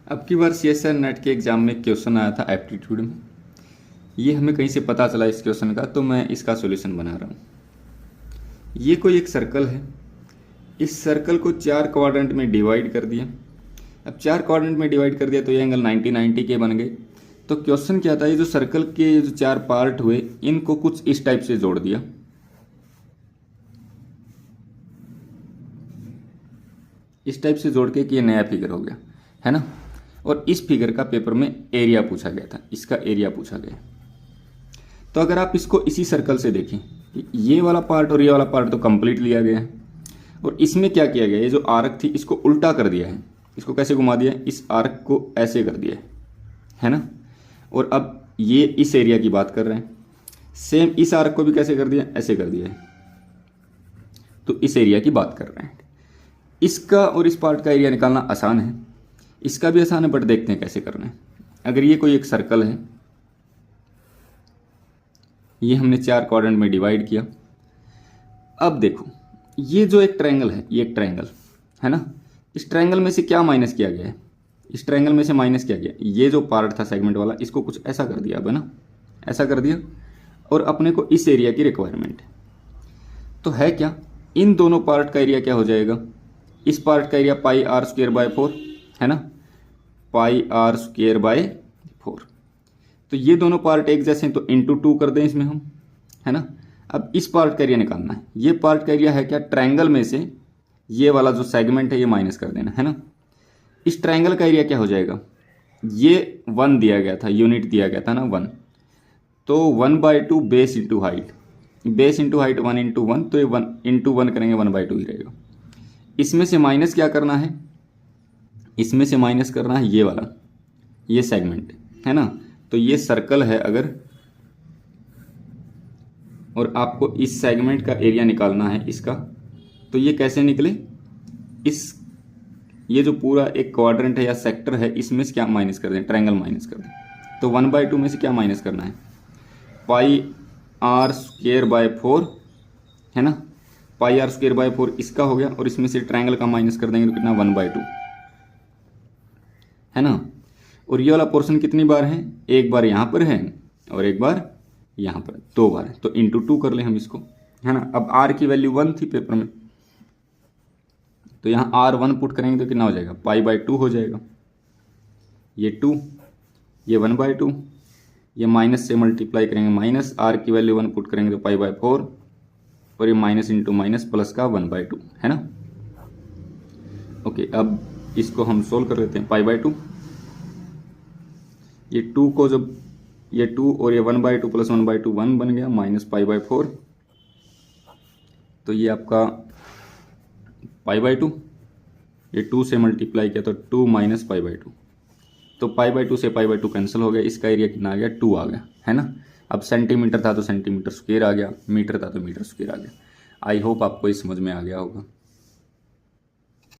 अब की बार CSIR net के एग्ज़ाम में क्वेश्चन आया था एप्टीट्यूड में। ये हमें कहीं से पता चला इस क्वेश्चन का, तो मैं इसका सॉल्यूशन बना रहा हूँ। ये कोई एक सर्कल है, इस सर्कल को 4 क्वाड्रेंट में डिवाइड कर दिया। अब 4 क्वाड्रेंट में डिवाइड कर दिया तो ये एंगल 90-90 के बन गए। तो क्वेश्चन क्या था, ये जो सर्कल के जो 4 पार्ट हुए इनको कुछ इस टाइप से जोड़ दिया। इस टाइप से जोड़ के कि ये नया फिगर हो गया, है ना। और इस फिगर का पेपर में एरिया पूछा गया था, इसका एरिया पूछा गया। तो अगर आप इसको इसी सर्कल से देखें, ये वाला पार्ट और ये वाला पार्ट तो कंप्लीट लिया गया है, और इसमें क्या किया गया, ये जो आर्क थी इसको उल्टा कर दिया है। इसको कैसे घुमा दिया है, इस आर्क को ऐसे कर दिया है ना। और अब ये इस एरिया की बात कर रहे हैं, सेम इस आर्क को भी कैसे कर दिया, ऐसे कर दिया है। तो इस एरिया की बात कर रहे हैं। इसका और इस पार्ट का एरिया निकालना आसान है, इसका भी आसान है, बट देखते हैं कैसे करना है। अगर ये कोई एक सर्कल है, ये हमने 4 क्वाड्रेंट में डिवाइड किया। अब देखो, ये जो एक ट्रायंगल है, ये एक ट्रायंगल है ना। इस ट्रायंगल में से क्या माइनस किया गया है, इस ट्रायंगल में से माइनस किया गया, ये जो पार्ट था सेगमेंट वाला, इसको कुछ ऐसा कर दिया। अब है ना, ऐसा कर दिया। और अपने को इस एरिया की रिक्वायरमेंट है, तो है क्या, इन दोनों पार्ट का एरिया क्या हो जाएगा, इस पार्ट का area pi r square by 4 है ना, पाई आर स्क्वायर बाय 4। तो ये दोनों पार्ट एक जैसे हैं, तो इंटू 2 कर दें इसमें हम, है ना। अब इस पार्ट का एरिया निकालना है। ये पार्ट का एरिया है क्या, ट्रायंगल में से ये वाला जो सेगमेंट है ये माइनस कर देना, है ना। इस ट्रायंगल का एरिया क्या हो जाएगा, ये 1 दिया गया था, यूनिट दिया गया था ना 1, तो 1/2 base into height, base into height 1 into 1, तो ये 1 इंटू 1 करेंगे 1/2 ही रहेगा। इसमें से माइनस क्या करना है, इसमें से माइनस करना है ये वाला, ये सेगमेंट है ना। तो ये सर्कल है अगर, और आपको इस सेगमेंट का एरिया निकालना है इसका, तो ये कैसे निकले, इस ये जो पूरा एक क्वाड्रेंट है या सेक्टर है, इसमें से क्या माइनस कर दें, ट्रायंगल माइनस कर दें। तो 1/2 में से क्या माइनस करना है, पाई आर स्क्वायर बाय 4 है ना। पाई आर स्क्वायर बाय 4 इसका हो गया, और इसमें से ट्रायंगल का माइनस कर देंगे तो कितना, 1/2 है ना। और ये वाला पोर्शन कितनी बार है, एक बार यहाँ पर है और एक बार यहाँ पर, 2 बार है। तो इंटू 2 कर लें हम इसको, है ना। अब आर की वैल्यू 1 थी पेपर में, तो यहाँ आर 1 पुट करेंगे तो कितना हो जाएगा, पाई/2 हो जाएगा। ये 2, ये 1/2, ये माइनस से मल्टीप्लाई करेंगे, माइनस आर की वैल्यू 1 पुट करेंगे तो पाई/4, और ये माइनस इंटू माइनस प्लस का 1/2 है ना। ओके, अब इसको हम सोल्व कर लेते हैं। पाई/2, ये 2 को जब, ये 2 और ये 1/2 प्लस 1/2 1 बन गया, माइनस पाई/4, तो ये आपका पाई/2, ये 2 से मल्टीप्लाई किया तो 2 माइनस पाई/2, तो पाई/2 से पाई/2 कैंसिल हो गया। इसका एरिया कितना आ गया, 2 आ गया, है ना। अब सेंटीमीटर था तो सेंटीमीटर स्क्वायर आ गया, मीटर था तो मीटर स्क्वायर आ गया। आई होप आपको इस समझ में आ गया होगा।